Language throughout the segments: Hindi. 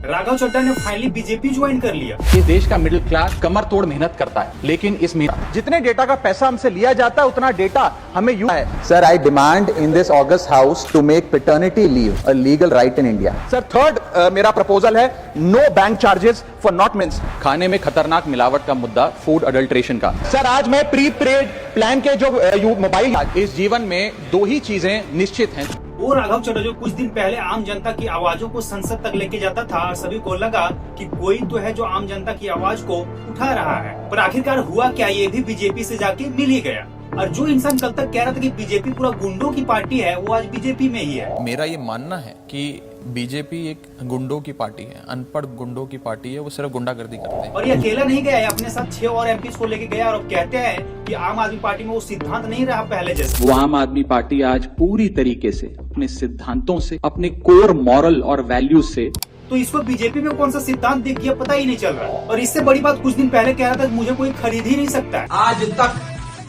राघव चड्ढा ने फाइनली बीजेपी ज्वाइन कर लिया। इस देश का मिडिल क्लास कमर तोड़ मेहनत करता है, लेकिन इस जितने डेटा का पैसा हमसे लिया जाता है उतना डेटा हमें है। Sir, I demand in this August House to make paternity leave a legal right in India. Sir third मेरा प्रपोजल है no bank charges for not means. खाने में खतरनाक मिलावट का मुद्दा फूड अडल्ट्रेशन का। सर आज मैं प्री पेड प्लान के जो मोबाइल इस जीवन में दो ही चीजें निश्चित हैं। वो राघव चड्ढा जो कुछ दिन पहले आम जनता की आवाजों को संसद तक लेके जाता था, सभी को लगा कि कोई तो है जो आम जनता की आवाज को उठा रहा है, पर आखिरकार हुआ क्या, ये भी बीजेपी से जाके मिल ही गया। और जो इंसान कल तक कह रहा था कि बीजेपी पूरा गुंडों की पार्टी है, वो आज बीजेपी में ही है। मेरा ये मानना है कि बीजेपी एक गुंडों की पार्टी है, अनपढ़ गुंडों की पार्टी है, वो सिर्फ गुंडागर्दी करते हैं। और ये अकेला नहीं गया है, अपने साथ 6 और एमपी को लेके गया और अब कहते हैं कि आम आदमी पार्टी में वो सिद्धांत नहीं रहा पहले जैसे। वो आम आदमी पार्टी आज पूरी तरीके से अपने सिद्धांतों से, अपने कोर मॉरल और वैल्यूज से, तो इसको बीजेपी में कौन सा सिद्धांत दिख गया पता ही नहीं चल रहा। और इससे बड़ी बात, कुछ दिन पहले कह रहा था मुझे कोई खरीद ही नहीं सकता है। आज तक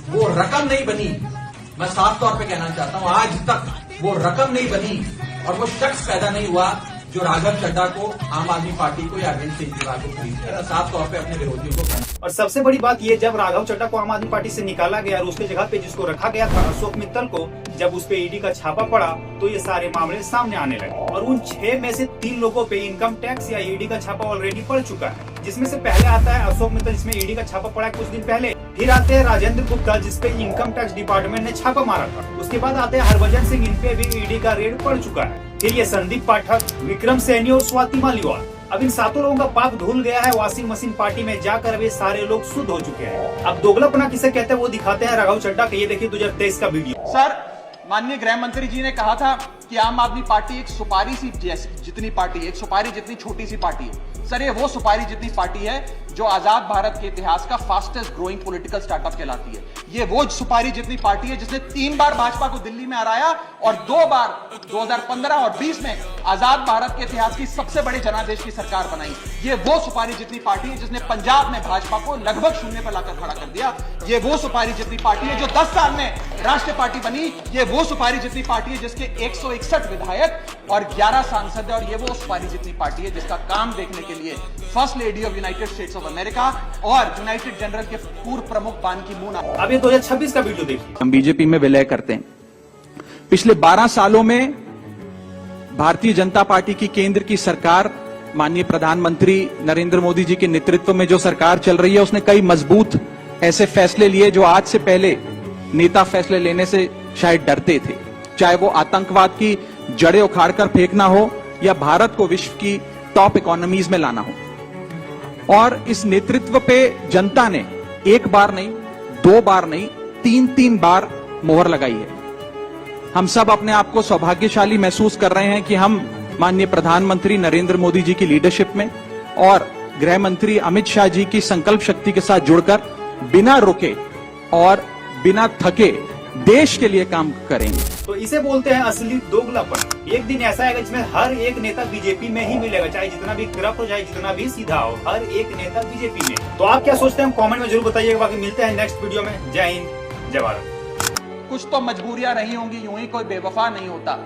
वो रकम नहीं बनी, मैं साफ तौर पे कहना चाहता हूं, आज तक वो रकम नहीं बनी और वो शख्स पैदा नहीं हुआ जो राघव चड्ढा को, आम आदमी पार्टी को या अरविंद केजरीवाल को खरीद, साफ तौर पे अपने विरोधियों को कहना। और सबसे बड़ी बात ये, जब राघव चड्ढा को आम आदमी पार्टी से निकाला गया और उसके जगह पे जिसको रखा गया था अशोक मित्तल को, जब उस पे ईडी का छापा पड़ा तो ये सारे मामले सामने आने लगे। और उन 6 में से 3 लोगों पे इनकम टैक्स या ईडी का छापा ऑलरेडी पड़ चुका है, जिसमें से पहले आता है अशोक मित्तल, जिसमें ईडी का छापा पड़ा है कुछ दिन पहले। फिर आते हैं राजेंद्र गुप्ता, जिसपे इनकम टैक्स डिपार्टमेंट ने छापा मारा था। उसके बाद आते हैं हरभजन सिंह, इन पे भी ईडी का रेड पड़ चुका है। फिर ये संदीप पाठक, विक्रम सैनी और स्वाति मालीवाल। अब इन 7 लोगों का पाप धुल गया है वॉशिंग मशीन पार्टी में जाकर, वे सारे लोग शुद्ध हो चुके हैं। अब दोगलापना किसे कहते हैं वो दिखाते हैं राघव चड्ढा का। ये देखिए 2023 का वीडियो। सर माननीय गृह मंत्री जी ने कहा था कि आम आदमी पार्टी एक सुपारी सी जितनी पार्टी है, एक सुपारी जितनी छोटी सी पार्टी है। सर ये वो सुपारी जितनी पार्टी है जो आजाद भारत के इतिहास का फास्टेस्ट ग्रोइंग पॉलिटिकल स्टार्टअप कहलाती है। ये वो सुपारी जितनी पार्टी है जिसने 3 बार भाजपा को दिल्ली में हराया और 2 बार 2015 और 20 में आजाद भारत के इतिहास की सबसे बड़े जनादेश की सरकार बनाई। ये वो सुपारी जितनी पार्टी है जिसने पंजाब में भाजपा को लगभग शून्य पर लाकर खड़ा कर दिया। ये वो सुपारी जितनी पार्टी है जो 10 साल में राष्ट्रीय पार्टी बनी। ये वो सुपारी जितनी पार्टी है जिसके 161 विधायक और 11 सांसद है। और ये वो सुपारी जितनी पार्टी है जिसका काम देखने के लिए first lady of United states of America और यूनाइटेड जनरल के पूर्व प्रमुख बान की मून। अब ये 2026 का वीडियो देखिए। हम बीजेपी में विलय करते हैं। पिछले 12 सालों में भारतीय जनता पार्टी की केंद्र की सरकार, माननीय प्रधानमंत्री नरेंद्र मोदी जी के नेतृत्व में जो सरकार चल रही है, उसने कई मजबूत ऐसे फैसले लिए जो आज से पहले नेता फैसले लेने से शायद डरते थे। चाहे वो आतंकवाद की जड़ें उखाड़कर फेंकना हो या भारत को विश्व की टॉप इकोनॉमीज में लाना हो। और इस नेतृत्व पे जनता ने 1 बार नहीं, 2 बार नहीं, 3 बार मोहर लगाई है। हम सब अपने आप को सौभाग्यशाली महसूस कर रहे हैं कि हम माननीय प्रधानमंत्री नरेंद्र मोदी जी की लीडरशिप में और गृह मंत्री अमित शाह जी की संकल्प शक्ति के साथ जुड़कर बिना रुके और बिना थके देश के लिए काम करेंगे। तो इसे बोलते हैं असली दोगलापन। एक दिन ऐसा आएगा जिसमें हर एक नेता बीजेपी में ही मिलेगा, चाहे जितना भी करप्ट हो, चाहे जितना भी सीधा हो, हर एक नेता बीजेपी में। तो आप क्या सोचते हैं कमेंट में जरूर बताइएगा। बाकी मिलते हैं नेक्स्ट वीडियो में। जय हिंद, जय भारत। कुछ तो मजबूरियां रही होंगी, यूं ही कोई बेवफा नहीं होता।